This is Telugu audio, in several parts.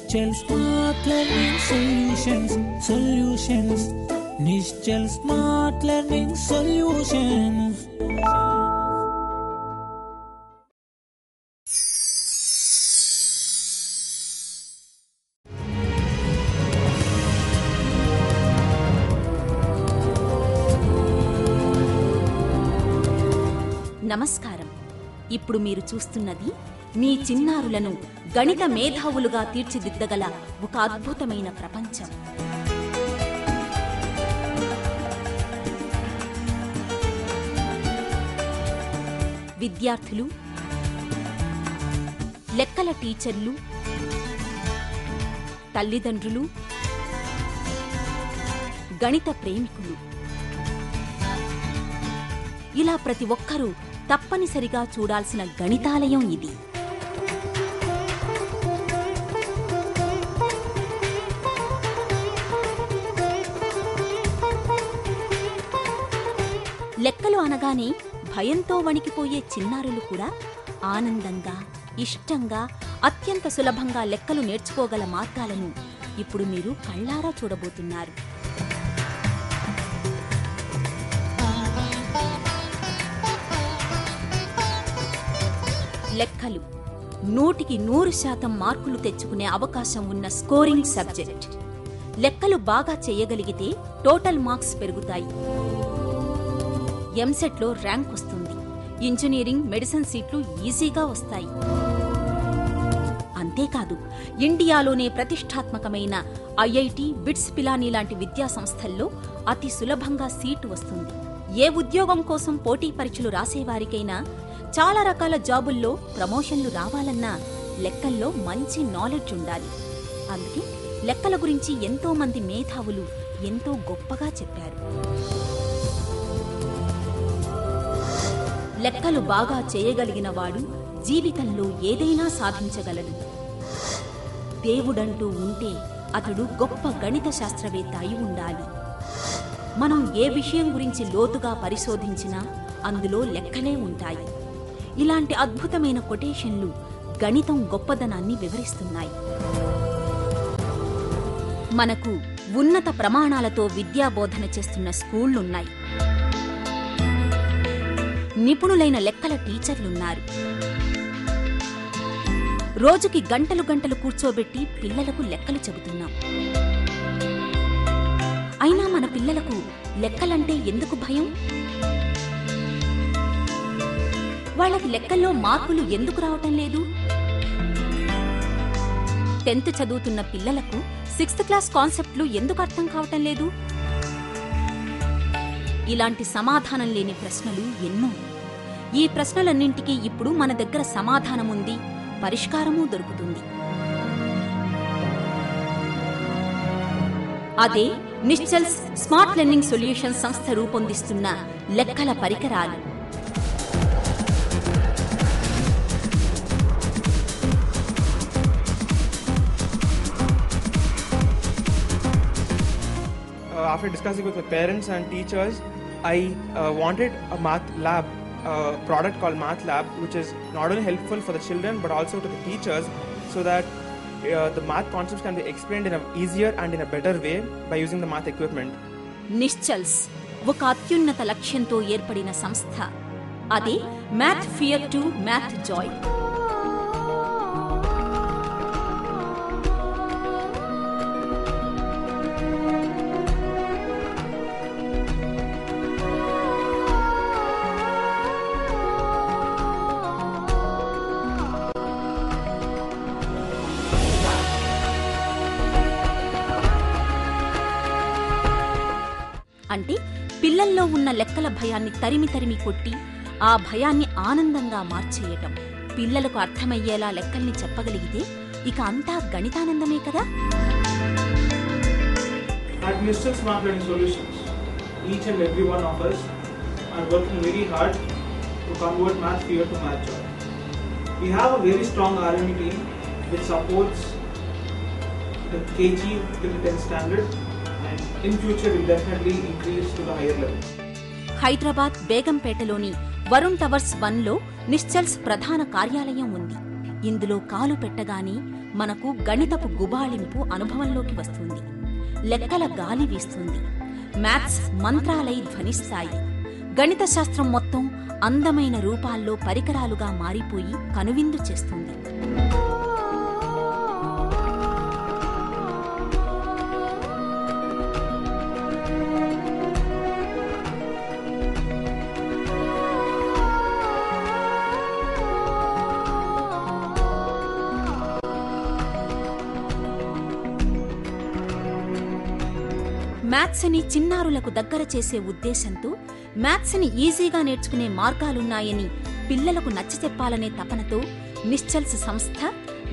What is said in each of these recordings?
Nischal smart learning solutions Nischal smart learning solutions. నమస్కారం. ఇప్పుడు మీరు చూస్తున్నది మీ చిన్నారులను గణిత మేధావులుగా తీర్చిదిద్దగల ఒక అద్భుతమైన ప్రపంచం. విద్యార్థులు, లెక్కల టీచర్లు, తల్లిదండ్రులు, గణిత ప్రేమికులు, ఇలా ప్రతి ఒక్కరూ తప్పనిసరిగా చూడాల్సిన గణితాలయం ఇది. లెక్కలు అనగానే భయంతో వణికిపోయే చిన్నారులు కూడా ఆనందంగా, ఇష్టంగా, అత్యంత సులభంగా లెక్కలు నేర్చుకోగల మార్గాలను ఇప్పుడు మీరు కళ్ళారా చూడబోతున్నారు. లెక్కలు 100% మార్కులు తెచ్చుకునే అవకాశం ఉన్న స్కోరింగ్ సబ్జెక్ట్. లెక్కలు బాగా చేయగలిగితే టోటల్ మార్క్స్ పెరుగుతాయి. ఎంసెట్లో ర్యాంక్ వస్తుంది. ఇంజనీరింగ్, మెడిసిన్ సీట్లు ఈజీగా వస్తాయి. అంతేకాదు, ఇండియాలోనే ప్రతిష్టాత్మకమైన ఐఐటి, బిట్స్ పిలానీ లాంటి విద్యా సంస్థల్లో అతి సులభంగా సీటు వస్తుంది. ఏ ఉద్యోగం కోసం పోటీ పరీక్షలు రాసేవారికైనా, చాలా రకాల జాబుల్లో ప్రమోషన్లు రావాలన్నా లెక్కల్లో మంచి నాలెడ్జ్ ఉండాలి. అందుకే లెక్కల గురించి ఎంతో మంది మేధావులు ఎంతో గొప్పగా చెప్పారు. లెక్కలు బాగా చేయగలిగిన వాడు జీవితంలో ఏదైనా సాధించగలడు. దేవుడంటూ ఉంటే అతడు గొప్ప గణిత శాస్త్రవేత్త అయి ఉండాలి. మనం ఏ విషయం గురించి లోతుగా పరిశోధించినా అందులో లెక్కలే ఉంటాయి. ఇలాంటి అద్భుతమైన కొటేషన్లు గణితం గొప్పదనాన్ని వివరిస్తున్నాయి. మనకు ఉన్నత ప్రమాణాలతో విద్యాబోధన చేస్తున్న స్కూళ్లున్నాయి. నిపుణులైన లెక్కల టీచర్లున్నారు. రోజుకి గంటలు గంటలు కూర్చోబెట్టి పిల్లలకు లెక్కలు చెబుతున్నాం. అయినా మన పిల్లలకు లెక్కలంటే ఎందుకు భయం? వాళ్ళకి లెక్కల్లో మార్కులు ఎందుకు రావటం లేదు? 10th చదువుతున్న పిల్లలకు 6th క్లాస్ కాన్సెప్ట్లు ఎందుకు అర్థం కావటం లేదు? ఇలాంటి సమాధానం లేని ప్రశ్నలు ఎన్నో. ఈ ప్రశ్నలన్నింటికీ ఇప్పుడు మన దగ్గర సమాధానముంది, పరిష్కారమూ దొరుకుతుంది. అదే నిశ్చల్ స్మార్ట్ లెర్నింగ్ సొల్యూషన్స్ సంస్థ రూపొందిస్తున్న లెక్కల పరికరాలు. After discussing with my parents and teachers, I wanted a math lab product called Math Lab, which is not only helpful for the children but also to the teachers, so that the math concepts can be explained in an easier and in a better way by using the math equipment. నిశ్చల్స్ ఒక అత్యున్నత లక్ష్యంతో ఏర్పడిన సంస్థ. అదే math fear to math Joy. అంటే పిల్లల్లో ఉన్న లెక్కల భయాన్ని తరిమి తరిమి కొట్టి ఆ భయాన్ని ఆనందంగా మార్చేయటం. పిల్లలకు అర్థమయ్యేలా లెక్కల్ని చెప్పగలిగితే ఇక అంతా గణితానందమే కదా. At Nischal Smart Learning Solutions, each and every one of us are working very hard to convert math fear to math joy. We have a very strong R&D team which supports the KG till the 10th standard, and in future will definitely increase to the higher level. Hyderabad బేగంపేటలోని వరుణ్ టవర్స్ 1లో నిశ్చల్స్ ప్రధాన కార్యాలయం ఉంది. ఇందులో కాలు పెట్టగానే మనకు గణితపు గుబాళింపు అనుభవంలోకి వస్తుంది. లెక్కల గాలి వీస్తుంది. మ్యాథ్స్ మంత్రాలై ధ్వనిస్తాయి. గణిత శాస్త్రం మొత్తం అందమైన రూపాల్లో పరికరాలుగా మారిపోయి కనువిందు చేస్తుంది. మ్యాథ్స్ని చిన్నారులకు దగ్గర చేసే ఉద్దేశంతో మ్యాథ్స్ని ఈజీగా నేర్చుకునే మార్గాలున్నాయని పిల్లలకు నచ్చచెప్పాలనే తపనతో నిశ్చల్స్ సంస్థ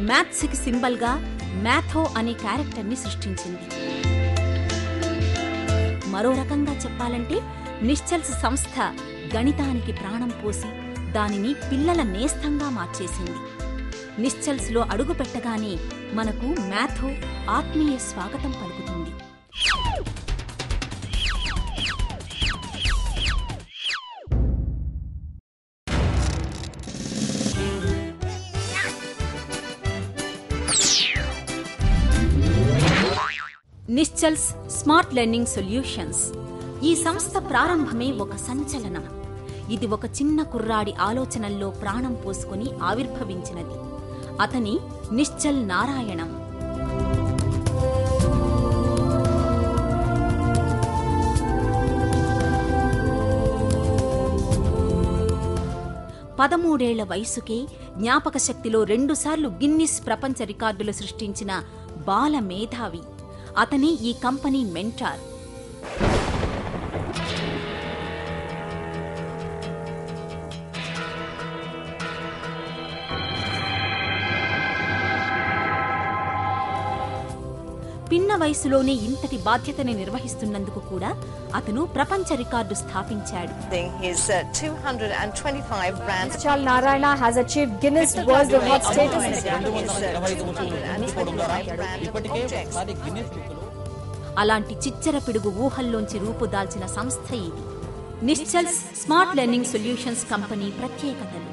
మ్యాథ్స్కి సింబల్గా మ్యాథో అనే క్యారెక్టర్ని సృష్టించింది. మరో రకంగా చెప్పాలంటే నిశ్చల్స్ సంస్థ గణితానికి ప్రాణం పోసి దానిని పిల్లల నేస్తంగా మార్చేసింది. నిశ్చల్స్లో అడుగు పెట్టగానే మనకు మ్యాథో ఆత్మీయ స్వాగతం పలుకుతుంది. నిశ్చల్స్ స్మార్ట్ లెర్నింగ్ సొల్యూషన్స్. ఈ సంస్థ ప్రారంభమే ఒక సంచలనం. ఇది ఒక చిన్న కుర్రాడి ఆలోచనల్లో ప్రాణం పోసుకుని ఆవిర్భవించినది. అతని నిశ్చల్ నారాయణం. పదమూడేళ్ల వయసుకే జ్ఞాపక శక్తిలో 2 సార్లు గిన్నిస్ ప్రపంచ రికార్డులు సృష్టించిన బాల మేధావి. అతనే ఈ కంపెనీ మెంటార్. పిన్న వయసులోనే ఇంతటి బాధ్యతని నిర్వహిస్తున్నందుకు కూడా అతను ప్రపంచ రికార్డు స్థాపించాడు. His 225 brands. Nischal Narayana has achieved Guinness World Record status. అలాంటి చిచ్చర పిడుగు ఊహల్లోంచి రూపుదాల్చిన సంస్థ ఇది. నిశ్చల్స్ స్మార్ట్ లెర్నింగ్ సొల్యూషన్స్ కంపెనీ ప్రత్యేకతలు: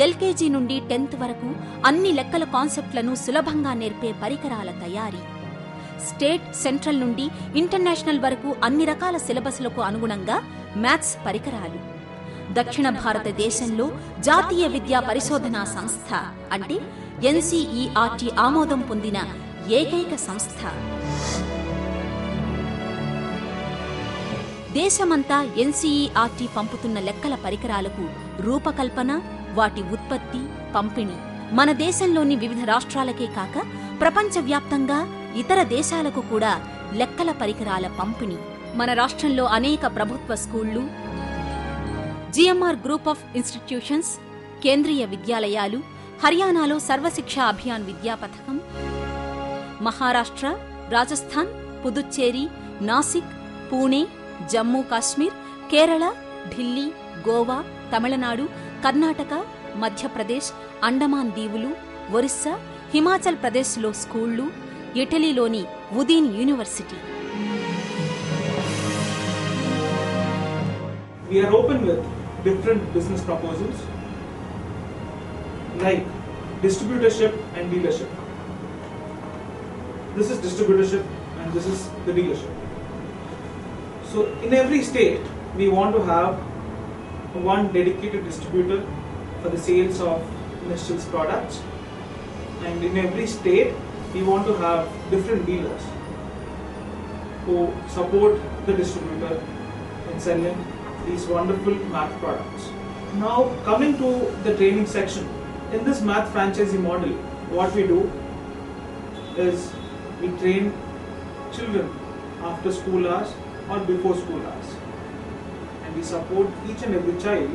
ఎల్కేజీ నుండి 10th వరకు అన్ని లెక్కల కాన్సెప్ట్లను సులభంగా నేర్పే పరికరాల తయారీ, స్టేట్, సెంట్రల్ నుండి ఇంటర్నేషనల్ వరకు అన్ని రకాల సిలబస్లకు అనుగుణంగా మ్యాథ్స్ పరికరాలు, దక్షిణ భారతదేశంలో జాతీయ విద్యా పరిశోధనా సంస్థ అంటే NCERT ఆమోదం పొందిన ఏకైక సంస్థ. దేశమంతా NCERT పంపుతున్న లెక్కల పరికరాలకు రూపకల్పన, వాటి ఉత్పత్తి, పంపిణీ మన దేశంలోని వివిధ రాష్ట్రాలకే కాక ప్రపంచవ్యాప్తంగా ఇతర దేశాలకు కూడా లెక్కల పరికరాల పంపిణీ. మన రాష్ట్రంలో అనేక ప్రభుత్వ స్కూళ్లు, GMR గ్రూప్ ఆఫ్ ఇన్స్టిట్యూషన్స్, కేంద్రీయ విద్యాలయాలు, హర్యానాలో సర్వశిక్షా అభియాన్ విద్యా పథకం, మహారాష్ట్ర, రాజస్థాన్, పుదుచ్చేరి, నాసిక్, పూణే, జమ్మూ కాశ్మీర్, కేరళ, ఢిల్లీ, గోవా, తమిళనాడు, కర్ణాటక, మధ్యప్రదేశ్, అండమాన్ దీవులు, ఒరిస్సా, హిమాచల్ ప్రదేశ్లో స్కూళ్లు, ఇటలీలోని ఉదీన్ university. We are open with different business proposals like distributorship and dealership. This is distributorship and this is the dealership. So in every state we want to have one dedicated distributor for the sales of Nischal's products, and in every state we want to have different dealers who support the distributor in selling these wonderful math products. Now coming to the training section, in this math franchisee model, what we do is we train children after school hours or before school hours, and we support each and every child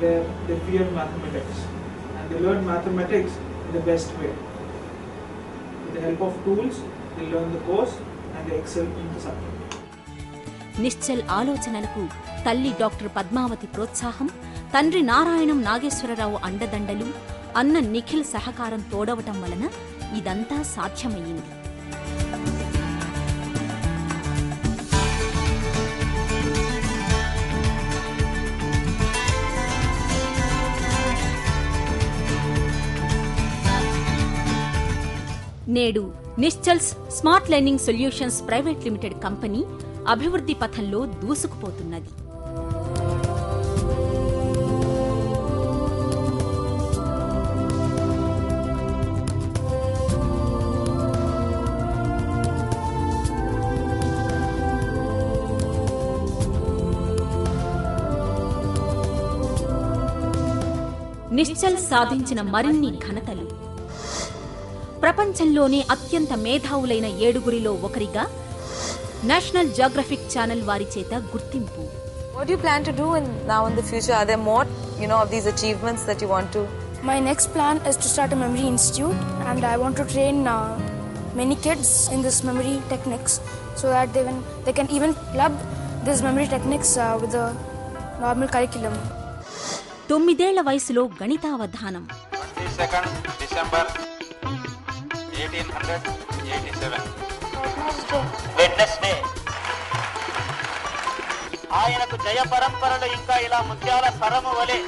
where they fear mathematics and they learn mathematics in the best way. With the help of tools, they learn the course and they excel in the subject. Nischal ఆలోచనలకు తల్లి డాక్టర్ పద్మావతి ప్రోత్సాహం, తండ్రి నారాయణం నాగేశ్వరరావు అండదండలు, అన్న నిఖిల్ సహకారం తోడవటం వలన ఇదంతా సాధ్యమయ్యింది. నేడు Nischal's smart learning solutions private limited company అభివృద్ధి పథంలో దూసుకుపోతున్నది. నిశ్చల్ సాధించిన మరిన్ని ఘనతలు. ప్రపంచంలోనే అత్యంత మేధావులైన 7గురిలో ఒకరిగా నేషనల్ జియోగ్రఫిక్ ఛానల్ వారి చేత గుర్తింపు. What do you plan to do now in the future? Are there more, of these achievements that you want to? My next plan is to start a memory institute, and I want to train many kids in this memory techniques so that they can even club this memory techniques with the normal curriculum. 9 ఏళ్ల వయసులో గణితావధానం. 22nd December 1887 Wednesday. ఆయనకు జయ పరంపరలు ఇంకా ఇలా ముత్యాల సరము వలె.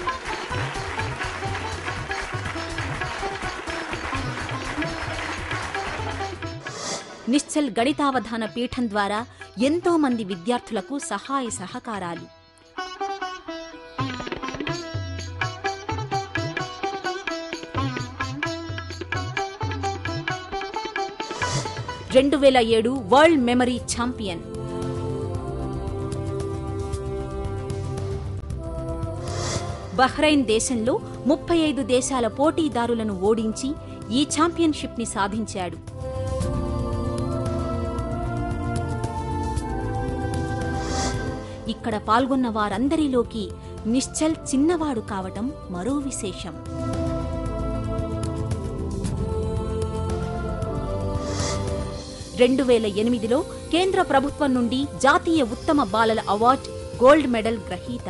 నిశ్చల్ గణితావధాన పీఠం ద్వారా ఎంతో మంది విద్యార్థులకు సహాయ సహకారాలు. 2007 వరల్డ్ మెమరీ ఛాంపియన్. బహ్రెయిన్ దేశంలో 35 దేశాల పోటీదారులను ఓడించి ఈ ఛాంపియన్షిప్ ని సాధించాడు. ఇక్కడ పాల్గొన్న వారందరిలోకి నిశ్చల్ చిన్నవాడు కావటం మరో విశేషం. 2008లో కేంద్ర ప్రభుత్వం నుండి జాతీయ ఉత్తమ బాలల అవార్డు గోల్డ్ మెడల్ గ్రహీత.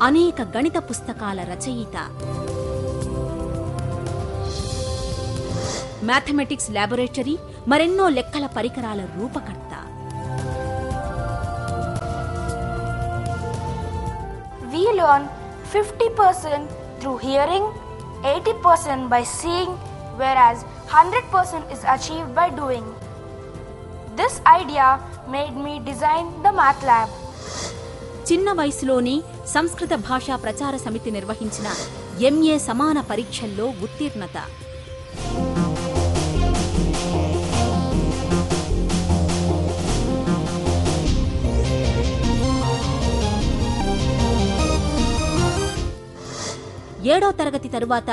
అనేక గణిత పుస్తకాల రచయిత. మ్యాథమెటిక్స్ ల్యాబొరేటరీ, మరెన్నో లెక్కల పరికరాల రూపకర్త. We learn 50% through hearing, 80% by seeing, whereas 100% is achieved by doing. This idea made me design the Math Lab. చిన్న వయసులోనే సంస్కృత భాషా ప్రచార సమితి నిర్వహించిన MA సమాన పరీక్షల్లో ఉత్తీర్ణత. ఏడో తరగతి తరువాత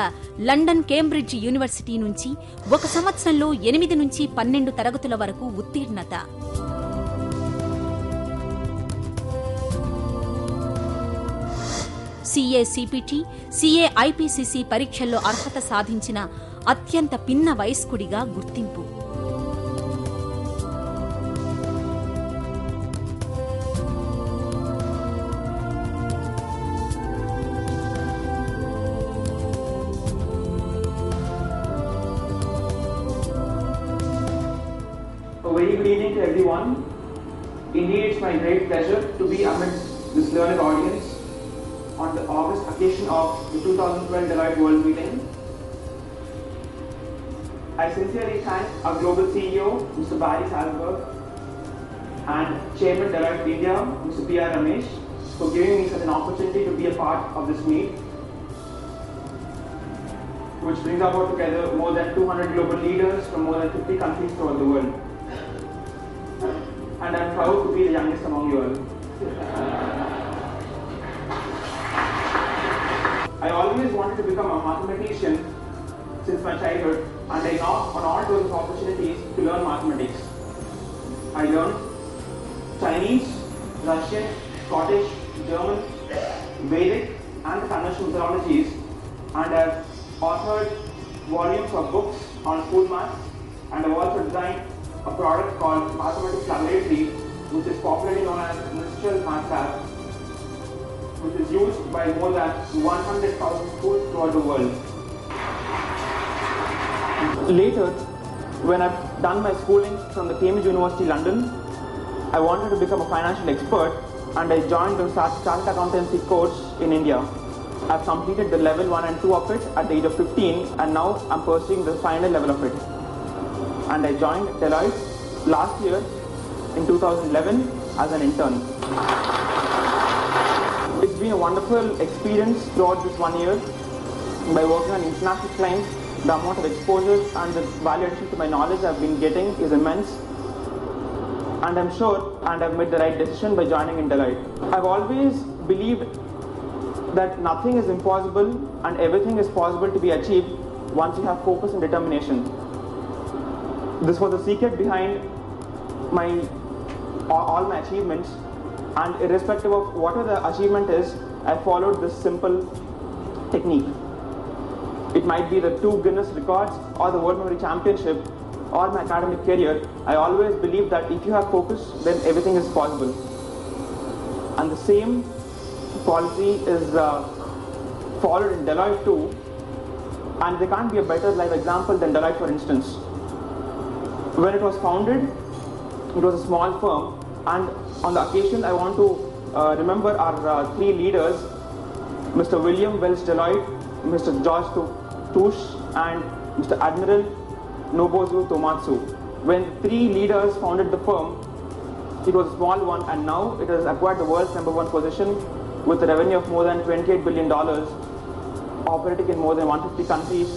లండన్ కేంబ్రిడ్జ్ యూనివర్సిటీ నుంచి 1 సంవత్సరంలో 8 నుంచి 12 తరగతుల వరకు ఉత్తీర్ణత. CA CPT, CA IPCC పరీక్షల్లో అర్హత సాధించిన అత్యంత పిన్న వయస్కుడిగా గుర్తింపు. A very good evening to everyone. Indeed, it's my great pleasure to be amidst this learned audience on the August occasion of the 2012 Deloitte World Meeting. I sincerely thank our global CEO, Mr. Barry Salzberg, and Chairman Deloitte India, Mr. P.R. Ramesh, for giving me such an opportunity to be a part of this meet, which brings about together more than 200 global leaders from more than 50 countries throughout the world. And I'm proud to be the youngest among you all. I always wanted to become a mathematician since my childhood, and I knocked on all those opportunities to learn mathematics. I learned Chinese, Russian, Scottish, German, Vedic, and the conventional mythologies, and I've authored volumes of books on school maths, and I've also designed a product called Mathematics Laboratory, which is popularly known as Nischal Math Lab, which is used by more than 100,000 schools throughout the world. Later, when I've done my schooling from the Cambridge University, London, I wanted to become a financial expert, and I joined the Chartered Accountancy course in India. I've completed the level 1 and 2 of it at the age of 15, and now I'm pursuing the final level of it. And I joined Deloitte last year in 2011 as an intern. It's been a wonderful experience throughout this 1 year. By working on international clients, the amount of exposure and the value addition to my knowledge I've been getting is immense. And I'm sure I've made the right decision by joining in Deloitte. I've always believed that nothing is impossible and everything is possible to be achieved once you have focus and determination. This was the secret behind all my achievements, and irrespective of whatever the achievement is, I followed this simple technique. It might be the 2 Guinness records or the World Memory Championship or my academic career. I always believe that if you have focus, then everything is possible. And the same policy is followed in Deloitte too, and there can't be a better live example than Deloitte, for instance. When it was founded, it was a small firm, and on the occasion I want to remember our 3 leaders, Mr. William Wells Deloitte, Mr. George Touche, and Mr. Admiral Nobuzu Tomatsu. When 3 leaders founded the firm, it was a small one, and now it has acquired the world's #1 position with a revenue of more than $28 billion, operating in more than 150 countries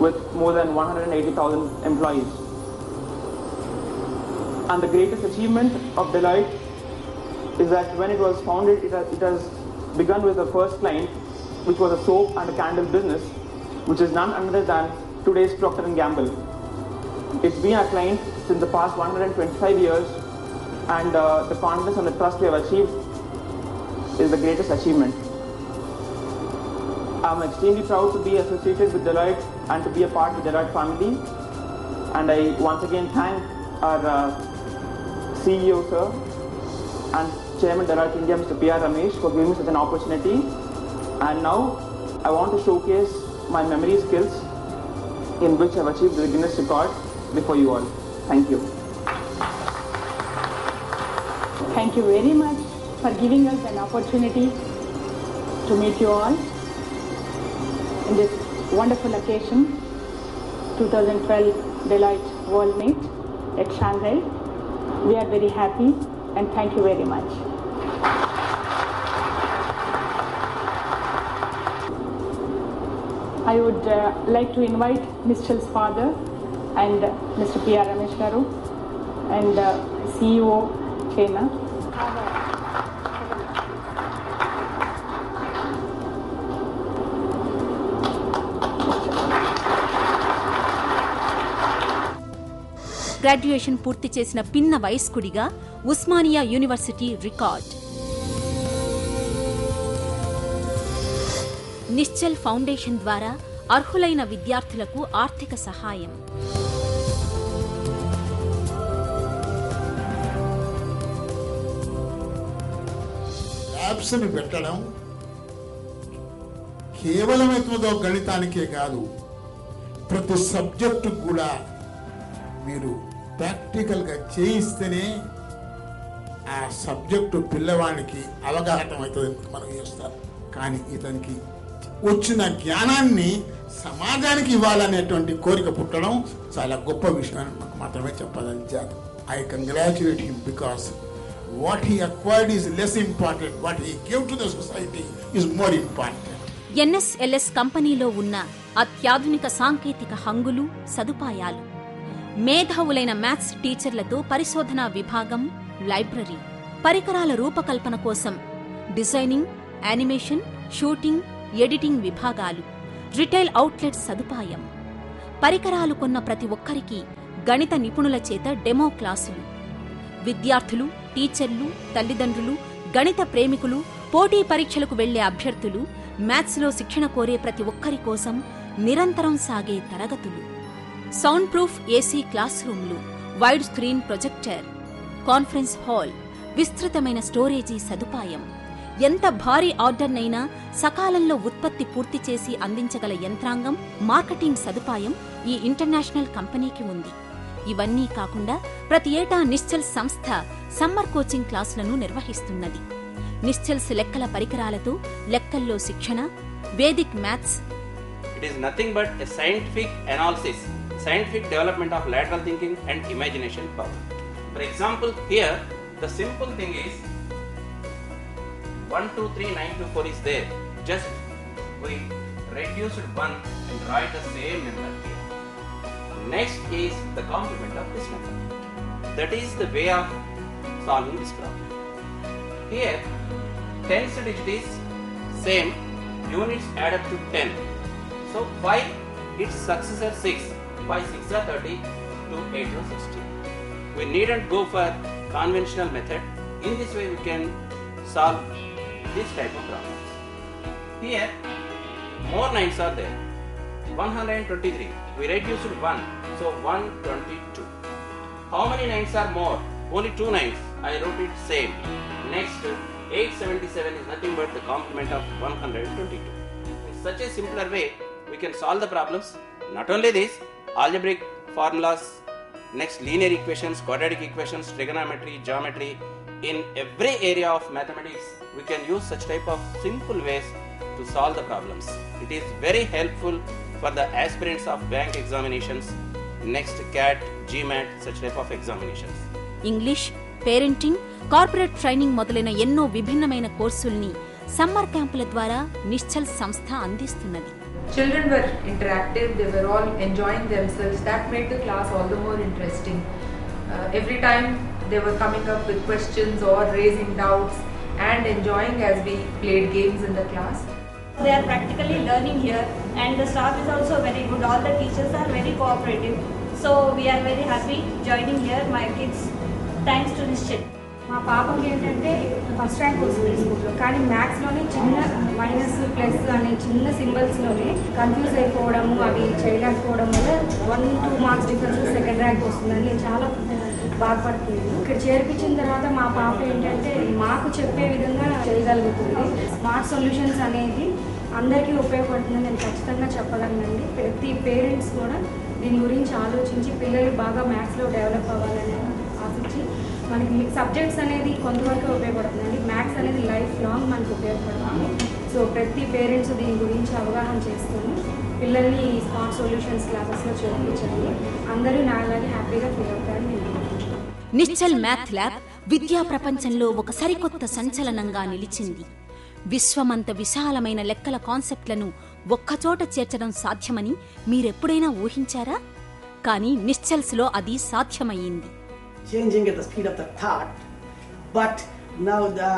with more than 180,000 employees. And the greatest achievement of Deloitte is that when it was founded, it has begun with the first client, which was a soap and a candle business, which is none other than today's Procter & Gamble. It's been our client since the past 125 years, and the confidence and the trust we have achieved is the greatest achievement. I'm extremely proud to be associated with Deloitte and to be a part of the Deloitte family. And I once again thank our CEO, sir, and Chairman Deloitte India, Mr. P.R. Ramesh, for giving me such an opportunity. And now I want to showcase my memory skills in which I've achieved the Guinness record before you all. Thank you. Thank you very much for giving us an opportunity to meet you all in this wonderful occasion, 2012 Deloitte World Meet at Shanghai. We are very happy and thank you very much. I would like to invite Nischal's father and Mr. P.R. Ramesh Garu and CEO Chena. Graduation పూర్తి చేసిన పిన్న వయస్కుడిగా Osmania university record. Nischal foundation ద్వారా అర్హులైన విద్యార్థులకు ఆర్థిక సహాయం. ల్యాబ్స్ ని పెట్టడం కేవలం ఏదో గణితానికే కాదు, ప్రతి సబ్జెక్టు కూడా మీరు ప్రాక్టికల్గా చేయిస్తేనే ఆ సబ్జెక్టు పిల్లవాడికి అవగాహన అవుతుంది మనం చేస్తారు. కానీ ఇతనికి వచ్చిన జ్ఞానాన్ని సమాజానికి ఇవ్వాలనేటువంటి కోరిక పుట్టడం చాలా గొప్ప విషయం అని నాకు మాత్రమే చెప్పదలిచాను. I congratulate him because what he acquired is less important, what he gave to the society is more important. NSLS కంపెనీలో ఉన్న అత్యాధునిక సాంకేతిక హంగులు, సదుపాయాలు, మేధావులైన మ్యాథ్స్ టీచర్లతో పరిశోధనా విభాగం, లైబ్రరీ, పరికరాల రూపకల్పన కోసం డిజైనింగ్, యానిమేషన్, షూటింగ్, ఎడిటింగ్ విభాగాలు, రిటైల్ అవుట్లెట్ సదుపాయం, పరికరాలు కొన్న ప్రతి ఒక్కరికి గణిత నిపుణుల చేత డెమో క్లాసులు, విద్యార్థులు, టీచర్లు, తల్లిదండ్రులు, గణిత ప్రేమికులు, పోటీ పరీక్షలకు వెళ్లే అభ్యర్థులు, మ్యాథ్స్లో శిక్షణ కోరే ప్రతి ఒక్కరి కోసం నిరంతరం సాగే తరగతులు, సౌండ్ ప్రూఫ్ ఏసీ క్లాస్ రూమ్లు, wide screen projector, conference hall, విస్తృతమైన స్టోరేజీ సదుపాయం, ఎంత భారీ ఆర్డర్నైనా సకాలంలో ఉత్పత్తి పూర్తి చేసి అందించగల యంత్రాంగం, మార్కెటింగ్ సదుపాయం ఈ ఇంటర్నేషనల్ కంపెనీకి ఉంది. ఇవన్నీ కాకుండా ప్రతి ఏటా నిశ్చల్ సంస్థ సమ్మర్ కోచింగ్ క్లాసులను నిర్వహిస్తున్నది. నిశ్చల్స్ లెక్కల పరికరాలతో లెక్కల్లో శిక్షణ, Vedic maths. It is nothing but a scientific analysis, scientific development of lateral thinking and imagination power. For example, here the simple thing is 1, 2, 3, 9 to 4 is there. Just we reduced 1 and write the same number here. Next is the complement of this number. That is the way of solving this problem. Here, tens digit is same, units add up to 10. So 5, its successor 6. 5 6 are 30, 2 8 are 60. We needn't go for conventional method. In this way, we can solve this type of problems. Here, more 9s are there. 123. We reduced 1, so 122. How many 9s are more? Only 2 9s. I wrote it same. Next, 877 is nothing but the complement of 122. In such a simpler way, we can solve the problems. Not only this, algebraic formulas, next linear equations, quadratic equations, trigonometry, geometry. In every area of mathematics, we can use such type of simple ways to solve the problems. It is very helpful for the aspirants of bank examinations, next CAT, GMAT, such type of examinations. English, parenting, corporate training మొదలైన ఎన్నో విభిన్నమైన కోర్సుల్ని సమ్మర్ క్యాంపుల ద్వారా నిశ్చల్ సంస్థ అందిస్తున్నది. Children were interactive, they were all enjoying themselves. That made the class all the more interesting. Every time they were coming up with questions or raising doubts and enjoying as we played games in the class. They are practically learning here and the staff is also very good. All the teachers are very cooperative. So we are very happy joining here, my kids, thanks to Nishchal. మా పాపకి ఏంటంటే ఫస్ట్ ర్యాంక్ వస్తుంది స్కూల్లో, కానీ మ్యాథ్స్లోనే చిన్న మైనస్ ప్లస్ అనే చిన్న సింబల్స్లోనే కన్ఫ్యూజ్ అయిపోవడము, అవి చేయలేకపోవడం వల్ల 1-2 మార్క్స్ డిఫరెన్స్ సెకండ్ ర్యాంక్ వస్తుందని నేను చాలా బాధపడుతుంది. ఇక్కడ చేర్పించిన తర్వాత మా పాప ఏంటంటే మాకు చెప్పే విధంగా చేయగలుగుతుంది. స్మార్ట్ సొల్యూషన్స్ అనేది అందరికీ ఉపయోగపడుతుందని నేను ఖచ్చితంగా చెప్పగలనండి. ప్రతి పేరెంట్స్ కూడా దీని గురించి ఆలోచించి పిల్లలు బాగా మ్యాథ్స్లో డెవలప్ అవ్వాలని ఆశించి, మనకి సబ్జెక్ట్స్ అనేది కొంతవరకు ఉపయోగపడుతుందండి, మ్యాథ్స్ అనేది లైఫ్ లాంగ్ మనకు ఉపయోగపడుతుంది. సో ప్రతి పేరెంట్స్ దీని గురించి అవగాహన చేసుకొని పిల్లల్ని స్మార్ట్ సొల్యూషన్స్ క్లాసెస్లో చేర్పించండి. అందరూ నాలాగే హ్యాపీగా ఫీల్ అవుతారని నేను అనుకుంటున్నాను. నిశ్చల్ మ్యాథ్ ల్యాబ్ విద్యా ప్రపంచంలో ఒక సరికొత్త సంచలనంగా నిలిచింది. విశ్వమంత విశాలమైన లెక్కల కాన్సెప్ట్లను ఒక్కచోట చేర్చడం సాధ్యమని మీరెప్పుడైనా ఊహించారా? కానీ నిశ్చల్స్లో అది సాధ్యమయ్యింది. Changing at the speed of the thought, but now the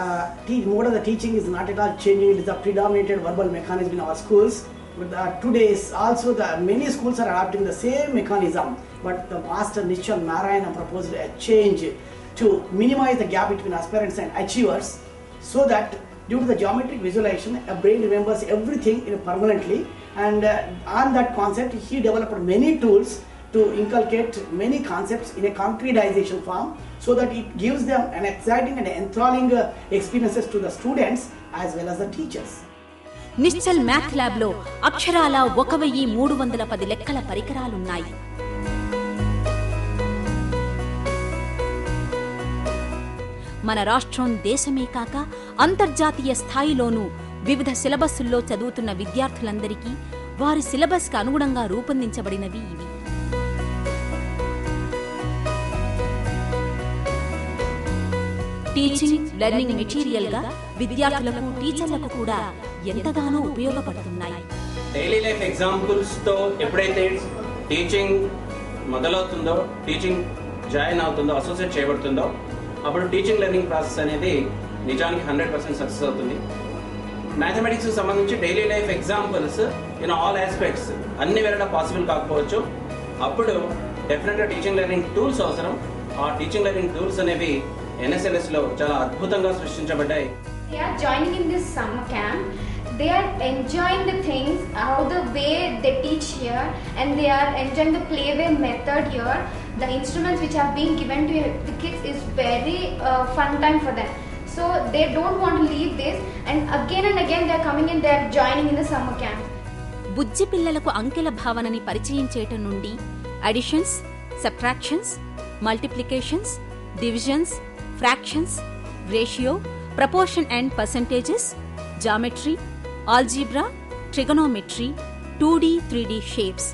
mode of the teaching is not at all changing. It is a predominated verbal mechanism in our schools. But today's also many schools are adopting the same mechanism. But the master Nishchal Narayana proposed a change to minimize the gap between aspirants and achievers, so that due to the geometric visualization, a brain remembers everything permanently. And on that concept, he developed many tools to inculcate many concepts in a concretization form, so that it gives them an exciting and enthralling experiences to the students as well as the teachers. Nischal math lab లో అక్షరాల 1310 లెక్కల పరికరాలున్నాయి. మన రాష్ట్రం దేశమే కాక అంతర్జాతీయ స్థాయిలోనూ వివిధ సిలబస్సుల్లో చదువుతున్న విద్యార్థులందరికీ వారి సిలబస్కి అనుగుణంగా రూపొందించబడినవి ఇవి. టీచింగ్ లెర్నింగ్ మెటీరియల్ గా విద్యార్థులకు టీచర్లకు కూడా ఎంతగానో ఉపయోగపడుతున్నాయి. డైలీ లైఫ్ ఎగ్జాంపుల్స్ తో ఎప్పుడైతే టీచింగ్ మొదలవుతుందో, టీచింగ్ జాయిన్ అవుతుందో, అసోసియేట్ చేయబడుతుందో, అప్పుడు టీచింగ్ లెర్నింగ్ ప్రాసెస్ అనేది నిజానికి 100% సక్సెస్ అవుతుంది. మ్యాథమెటిక్స్ కి సంబంధించి daily life examples in all aspects అన్ని వేళ పాసిబుల్ కాకపోవచ్చు. అప్పుడు డెఫినెట్గా టీచింగ్ లెర్నింగ్ టూల్స్ అవసరం. ఆ టీచింగ్ లెర్నింగ్ టూల్స్ అనేవి NSLS లో చాలా అద్భుతంగా సృష్టించబడ్డాయి. They are joining in this summer camp. They are enjoying the things, how the way they teach here, and they are enjoying the playway method here. The instruments which have been given to the kids is very fun time for them. So they don't want to leave this, and again they are coming in, they are joining in the summer camp. బుజ్జి పిల్లలకు అంకెల భావనని పరిచయం చేయటం నుండి additions, subtractions, multiplications, divisions, fractions, ratio, proportion and percentages, geometry, algebra, trigonometry, 2D, 3D shapes,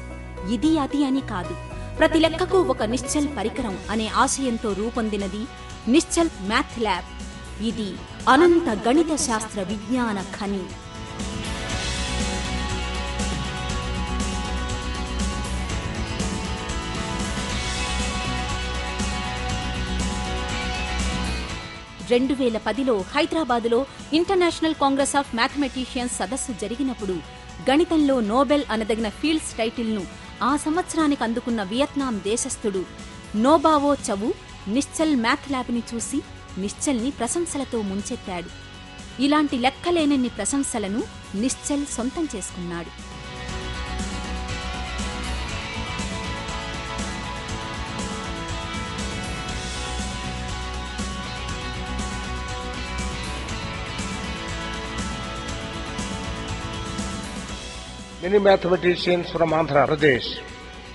ఇది అది అని కాదు, ప్రతి లెక్కకు ఒక నిశ్చల్ పరికరం అనే ఆశయంతో రూపొందినది నిశ్చల్ మ్యాథ్ ల్యాబ్. ఇది అనంత గణిత శాస్త్ర విజ్ఞాన ఖని. రెండు 2010లో హైదరాబాదులో ఇంటర్నేషనల్ కాంగ్రెస్ ఆఫ్ మ్యాథమెటీషియన్స్ సదస్సు జరిగినప్పుడు గణితంలో నోబెల్ అనదగిన ఫీల్డ్స్ టైటిల్ను ఆ సంవత్సరానికి అందుకున్న వియత్నాం దేశస్థుడు నోబావో చవు నిశ్చల్ మ్యాథ్ ల్యాబ్ని చూసి నిశ్చల్ని ప్రశంసలతో ముంచెత్తాడు. ఇలాంటి లెక్కలేనన్ని ప్రశంసలను నిశ్చల్ సొంతం చేసుకున్నాడు. Many mathematicians from Andhra Pradesh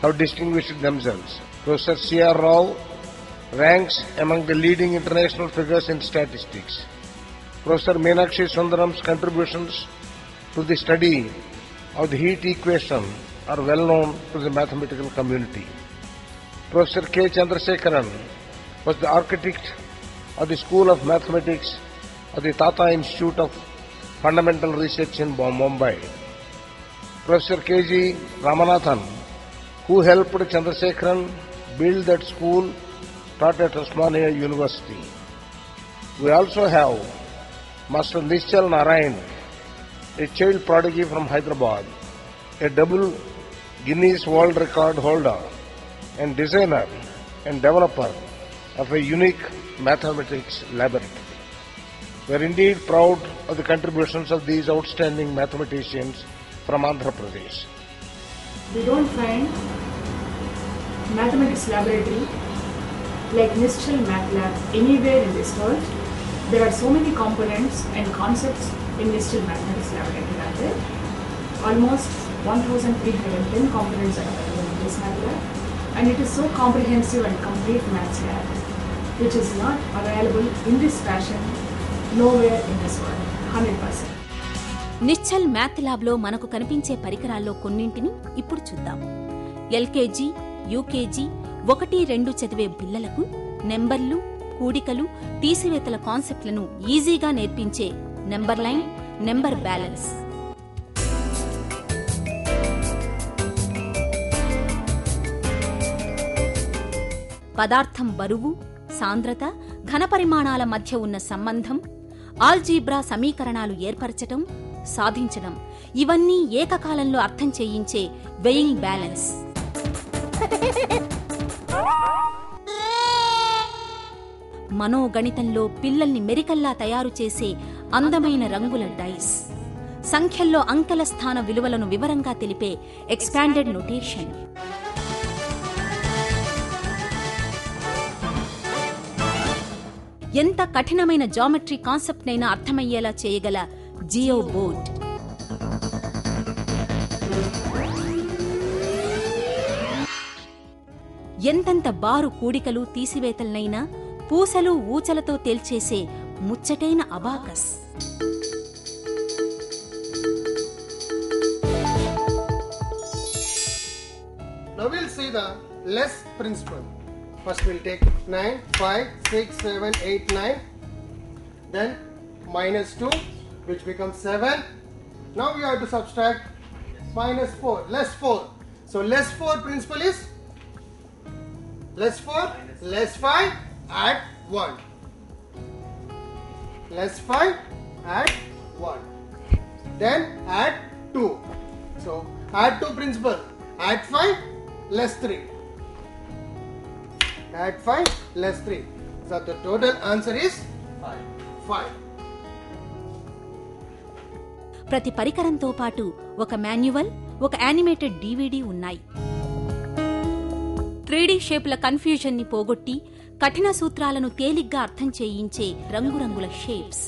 have distinguished themselves. Professor C.R. Rao ranks among the leading international figures in statistics. Professor Meenakshi Sundaram's contributions to the study of the heat equation are well known to the mathematical community. Professor K. Chandrasekharan was the architect of the School of Mathematics of the Tata Institute of Fundamental Research in Mumbai. Professor K.G. Ramanathan, who helped Chandrasekharan build that school, taught at Osmania University. We also have Master Nischal Narayan, a child prodigy from Hyderabad, a double Guinness World Record holder and designer and developer of a unique mathematics laboratory. We are indeed proud of the contributions of these outstanding mathematicians from Andhra Pradesh. We don't find mathematics laboratory like Nischal Math Lab anywhere in this world. There are so many components and concepts in Nischal Mathematics Laboratory out there. Almost 1,310 components are available in this math lab, and it is so comprehensive and complete maths lab, which is not available in this fashion nowhere in this world, 100%. Nischal math ల్యాబ్లో మనకు కనిపించే పరికరాల్లో కొన్నింటిని ఇప్పుడు చూద్దాం. ఎల్కేజీ, యూకేజీ 1-2 చదివే పిల్లలకు నెంబర్లు, కూడికలు, తీసివేతల కాన్సెప్ట్లను ఈజీగా నేర్పించే నెంబర్ లైన్, నెంబర్ బ్యాలెన్స్. పదార్థం బరువు, సాంద్రత, ఘనపరిమాణాల మధ్య ఉన్న సంబంధం, ఆల్జీబ్రా సమీకరణాలు ఏర్పరచటం, సాధించడం, ఇవన్నీ ఏకకాలంలో అర్థం చేయించే వెయింగ్ బ్యాలెన్స్. మనోగణితంలో పిల్లల్ని మెరికల్లా తయారు చేసే అందమైన రంగుల డైస్, సంఖ్యల్లో అంకెల స్థాన విలువలను వివరంగా తెలిపే ఎక్స్పాండెడ్ నొటేషన్, ఎంత కఠినమైన జామెట్రీ కాన్సెప్ట్ నైనా అర్థమయ్యేలా చేయగల జియో బోర్డ్, ఎంతంత బారు కూడికలు తీసివేతలనైనా పూసలు ఊచలతో తేల్చేసే ముచ్చటైన abacus. Now we'll see the less principle. First we'll take 9, 5, 6, 7, 8, 9. Then -2, which becomes 7. Now we have to subtract -4, less 4. So less 4 principle is less 4, less 5, add 1. Less 5, add 1. Then add 2. So add 2 principle. Add 5, less 3. Add 5, less 3. So the total answer is 5. ప్రతి పరికరంతో పాటు ఒక మాన్యువల్, ఒక యానిమేటెడ్ DVD ఉన్నాయి. 3D షేపుల కన్ఫ్యూజన్ ని పోగొట్టి కఠిన సూత్రాలను తేలిగ్గా అర్థం చేయించే రంగురంగుల shapes.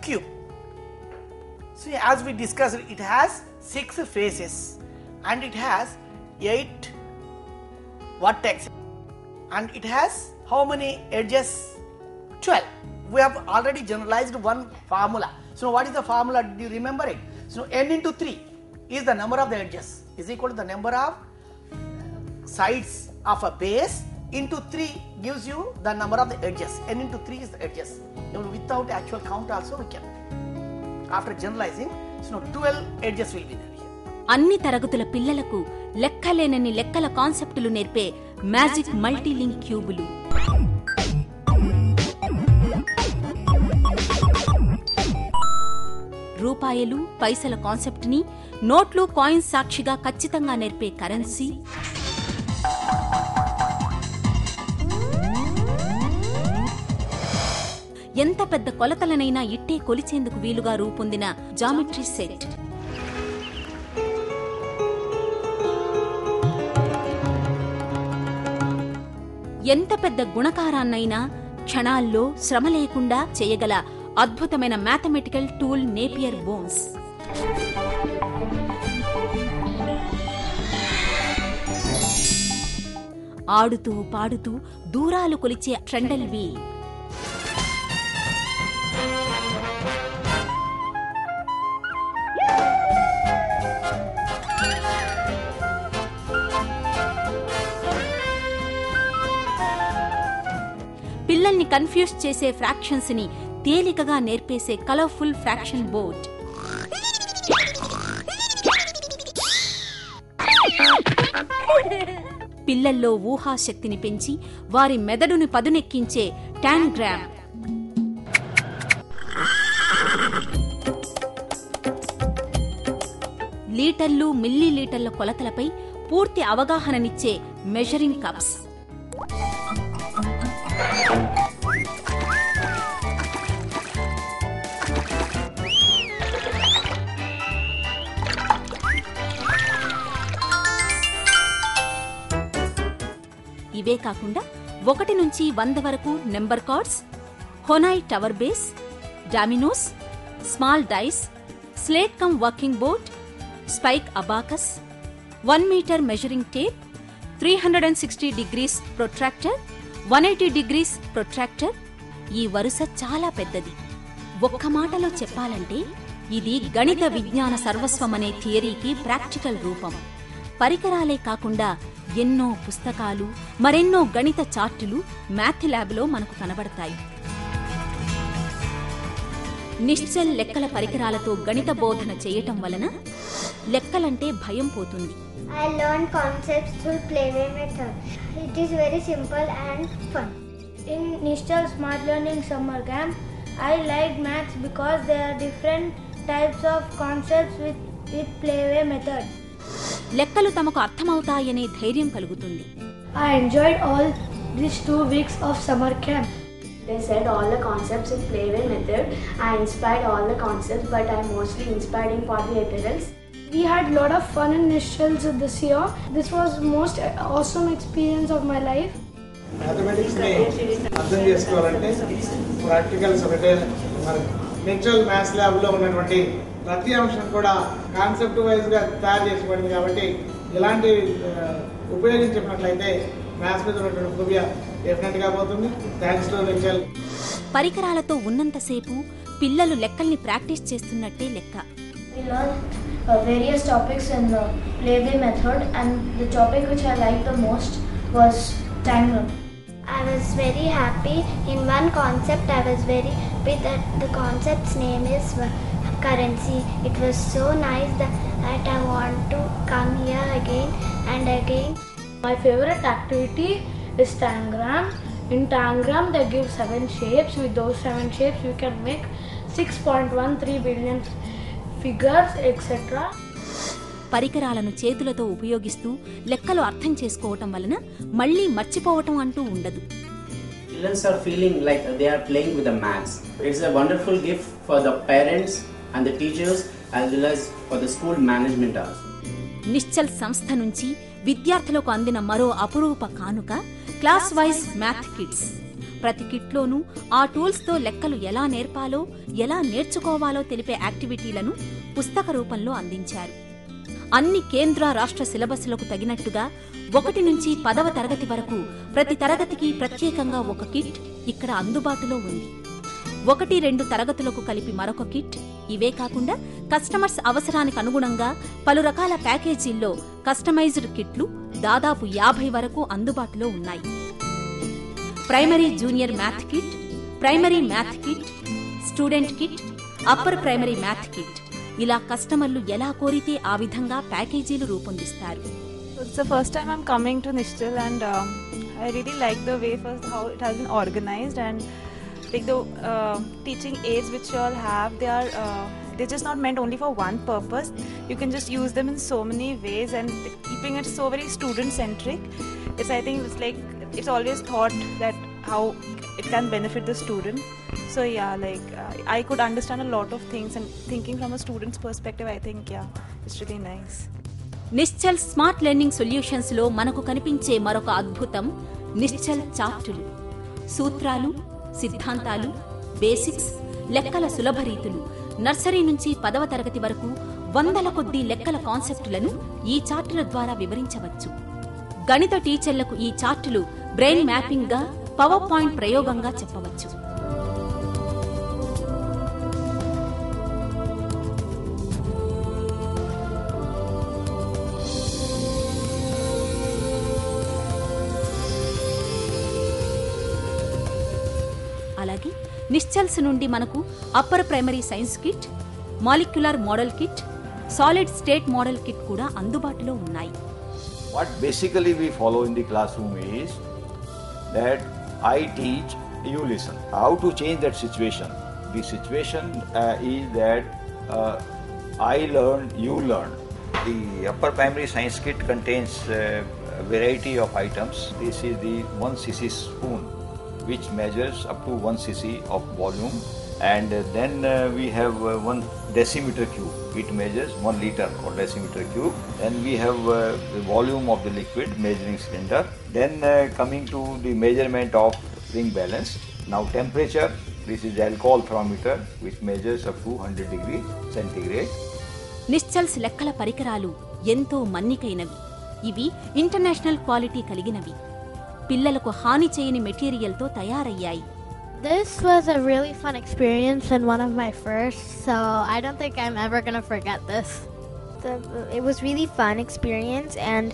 Cube. See, as we discussed, it has 6 faces and it has 8 vertex and it has how many edges? 12. We have already generalized one formula. So what is the formula? Do you remember it? So n into 3 is the number of the edges is equal to the number of sides of a base into 3 gives you the number of the edges. N into 3 is the edges. Even without actual count also we can. After generalizing, so 12 edges will be there. అన్ని తరగతుల పిల్లలకు లెక్కలేనన్ని లెక్కల కాన్సెప్టులు నేర్పే మ్యాజిక్ మల్టీలింక్ క్యూబులు. రూపాయలు పైసల కాన్సెప్ట్ ని నోట్లు కాయిన్స్ సాక్షిగా ఖచ్చితంగా నేర్పే కరెన్సీ, ఎంత పెద్ద కొలతలనైనా ఇట్టే కొలిచేందుకు వీలుగా రూపొందిన జామెట్రీ సెట్, ఎంత పెద్ద గుణకారాన్నైనా క్షణాల్లో శ్రమ లేకుండా చేయగల అద్భుతమైన మ్యాథమెటికల్ టూల్ నేపియర్ బోన్స్. ఆడుతూ పాడుతూ దూరాలు కొలిచే ట్రెండల్ వీల్, పిల్లల్ని కన్ఫ్యూజ్ చేసే ఫ్రాక్షన్స్ ని తేలికగా నేర్పేసే కలర్ఫుల్ ఫ్రాక్షన్ బోర్డ్, పిల్లల్లో ఊహాశక్తిని పెంచి వారి మెదడుని పదునెక్కించే టాంగ్రామ్, లీటర్లు మిల్లీలీటర్ల కొలతలపై పూర్తి అవగాహననిచ్చే మెజరింగ్ కప్స్, ఇవే కాకుండా 1 నుంచి 100 వరకు number cards, Hanoi tower base, dominoes, small dice, slate cum working board, spike abacus, 1 metre measuring tape, 360 degrees protractor, 180 degrees protractor. ఈ వరుస చాలా పెద్దది. ఒక్క మాటలో చెప్పాలంటే ఇది గణిత విజ్ఞాన సర్వస్వమనే థియరీకి ప్రాక్టికల్ రూపం. పరికరాలే కాకుండా ఎన్నో పుస్తకాలు, మరెన్నో గణిత చార్టులు మ్యాథ్ ల్యాబ్లో మనకు కనబడతాయి. నిశ్చల్ లెక్కల పరికరాలతో గణిత బోధన చేయటం వలన లెక్కలంటే భయం పోతుంది. I learned concepts through Playway method. It is very simple and fun. In Nischal Smart Learning Summer Camp, I liked maths because there are different types of concepts with Playway method. లెక్కలు తమకు అర్థమవుతాయనే ధైర్యం కలుగుతుంది. I enjoyed all these 2 weeks of summer camp. They said all the concepts in Playway method. I inspired all the concepts, but I mostly inspired for the apparels. We had a lot of fun in Nischals this year. This was most awesome experience of my life. Mathematics ని అర్థం చేసుకోవాలంటే ప్రాక్టికల్స్ ఒకటే. నిశ్చల్ మ్యాథ్స్ ల్యాబ్ లో ఉన్నటువంటి ప్రతి అంశం కూడా కాన్సెప్ట్ వైజ్ గా తయారు చేసుకోబడింది కాబట్టి ఇలాంటి ఉపయోగించినట్లయితే మ్యాథ్స్ మీద ఉన్నటువంటి ఫోబియా డెఫినెట్ గా పోతుంది. Thanks to Nischal. పరికరాలతో ఉన్నంతసేపు పిల్లలు లెక్కల్ని ప్రాక్టీస్ చేస్తున్నట్టే లెక్క. We learned various topics in the Playway method, and the topic which I liked the most was tangram. I was very happy in one concept. I was very happy that the concept's name is currency. It was so nice that I want to come here again and again. My favorite activity is tangram. In tangram they give 7 shapes. With those 7 shapes you can make 6.13 billion figures, etc. పరికరాలను చేతులతో ఉపయోగిస్తూ లెక్కలు అర్థం చేసుకోవటం వలన మళ్లీ మర్చిపోవటం అంటూ ఉండదు. Children are feeling like they are playing with the maths. It's a wonderful gift for the parents and the teachers as well as for the school management also. Nischal సంస్థ నుంచి విద్యార్థులకు అందిన మరో అపురూప కానుక క్లాస్ వైజ్ మ్యాథ్ కిట్స్. ప్రతి కిట్లోనూ ఆ టూల్స్తో లెక్కలు ఎలా నేర్పాలో, ఎలా నేర్చుకోవాలో తెలిపే యాక్టివిటీలను పుస్తక రూపంలో అందించారు. అన్ని కేంద్ర రాష్ట్ర సిలబస్లకు తగినట్టుగా 1 నుంచి 10వ తరగతి వరకు ప్రతి తరగతికి ప్రత్యేకంగా ఒక కిట్ ఇక్కడ అందుబాటులో ఉంది. 1-2 తరగతులకు కలిపి మరొక కిట్. ఇవే కాకుండా కస్టమర్స్ అవసరానికి అనుగుణంగా పలు రకాల ప్యాకేజీల్లో కస్టమైజ్డ్ కిట్లు దాదాపు 50 వరకు అందుబాటులో ఉన్నాయి. Primary junior math kit, primary math kit, student kit, upper primary math kit, ఇలా కస్టమర్లు ఎలా కోరితే ఆ విధంగా ప్యాకేజీలు రూపొందిస్తారు. It's the first time I'm coming to Nischal, and I really like the way first how it has been organized, and like the teaching aids which you all have, they're just not meant only for one purpose. You can just use them in so many ways, and keeping it so very student centric. I think it's like it's always thought that how it can benefit the student. So yeah, like I could understand a lot of things, and thinking from a student's perspective, I think it's really nice. Nischal smart learning solutions లో మనకు కనిపించే మరొక అద్భుతం నిశ్చల్ చార్టులు. సూత్రాలు, సిద్ధాంతాలు, బేసిక్స్, లెక్కల సులభ రీతులు, నర్సరీ నుంచి 10వ తరగతి వరకు వందల కొద్దీ లెక్కల కాన్సెప్టులను ఈ చార్టుల ద్వారా వివరించవచ్చు. గణిత టీచర్లకు ఈ చార్టులు బ్రెయిన్ మ్యాపింగ్ గా, పవర్ పాయింట్ ప్రయోగంగా చెప్పవచ్చు. అలాగే నిశ్చల్స్ నుండి మనకు upper primary science kit, molecular model kit, solid state model kit కూడా అందుబాటులో ఉన్నాయి. What basically we follow in the classroom is that I teach, you listen. How to change that situation? The situation is that I learn, you learn. The upper primary science kit contains a variety of items. This is the 1 cc spoon, which measures up to 1 cc of volume, and then we have 1 decimeter cube. It measures 1 liter or decimeter cube. Then we have the volume of the liquid, measuring cylinder. Then coming to the measurement of ring balance. Now temperature, this is alcohol thermometer, which measures up to 100 degrees centigrade. నిశ్చల్స్ లెక్కల పరికరాలు ఎంతో మన్నికైనవి. ఇవి ఇంటర్నేషనల్ క్వాలిటీ కలిగినవి. పిల్లలకు హాని చేయని మెటీరియల్తో తయారయ్యాయి. This was a really fun experience and one of my first, so I don't think I'm ever going to forget this. It was really fun experience, and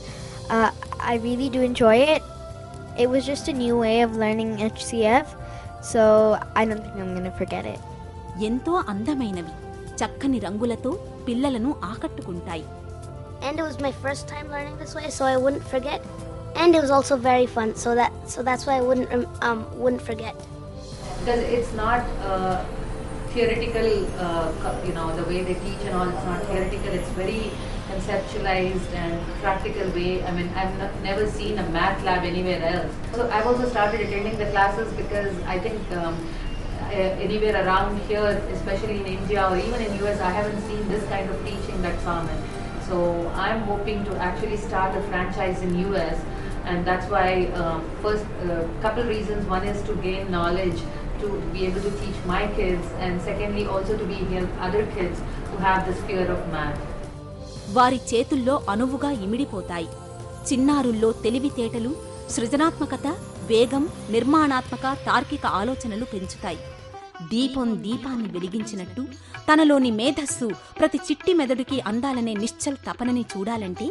I really do enjoy it. It was just a new way of learning HCF, so I don't think I'm going to forget it. ఎంతో అందమైనవి, చక్కని రంగులతో పిల్లలను ఆకట్టుకుంటాయి. And it was my first time learning this way, so I wouldn't forget. And it was also very fun, so that's why I wouldn't forget. Because it's not theoretical, the way they teach and all, it's not theoretical, it's very conceptualized and practical way. I mean, I've never seen a math lab anywhere else. So I've also started attending the classes because I think anywhere around here, especially in India or even in US, I haven't seen this kind of teaching that's common. So I'm hoping to actually start a franchise in US, and that's why first couple reasons. One is to gain knowledge, to be able to teach my kids, and secondly also to be help other kids who have this fear of math. వారి చేతుల్లో అనువుగా ఇమిడిపోతాయి. చిన్నారుల్లో తెలివితేటలు, సృజనాత్మకత, వేగం, నిర్మాణాత్మక, తార్కిక ఆలోచనలు పెంచుతాయి. దీపం దీపాన్ని వెలిగించినట్టు తనలోని మేధస్సు ప్రతి చిట్టి మెదడుకి అందాలనే నిశ్చల్ తపనని చూడాలంటే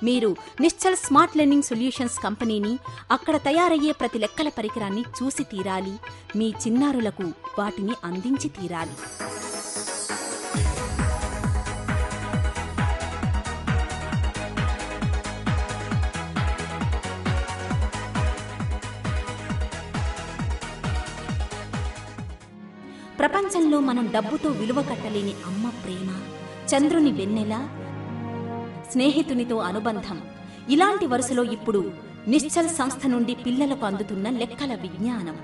మీరు నిశ్చల్ స్మార్ట్ లెర్నింగ్ సొల్యూషన్స్ కంపెనీని, అక్కడ తయారయ్యే ప్రతి లెక్కల పరికరాన్ని చూసి తీరాలి. మీ చిన్నారులకు వాటిని అందించి తీరాలి. ప్రపంచంలో మనం డబ్బుతో విలువ కట్టలేని అమ్మ ప్రేమ, చంద్రుని వెన్నెల, స్నేహితునితో అనుబంధం, ఇలాంటి వరుసలో ఇప్పుడు నిశ్చల్ సంస్థ నుండి పిల్లలకు అందుతున్న లెక్కల విజ్ఞానం.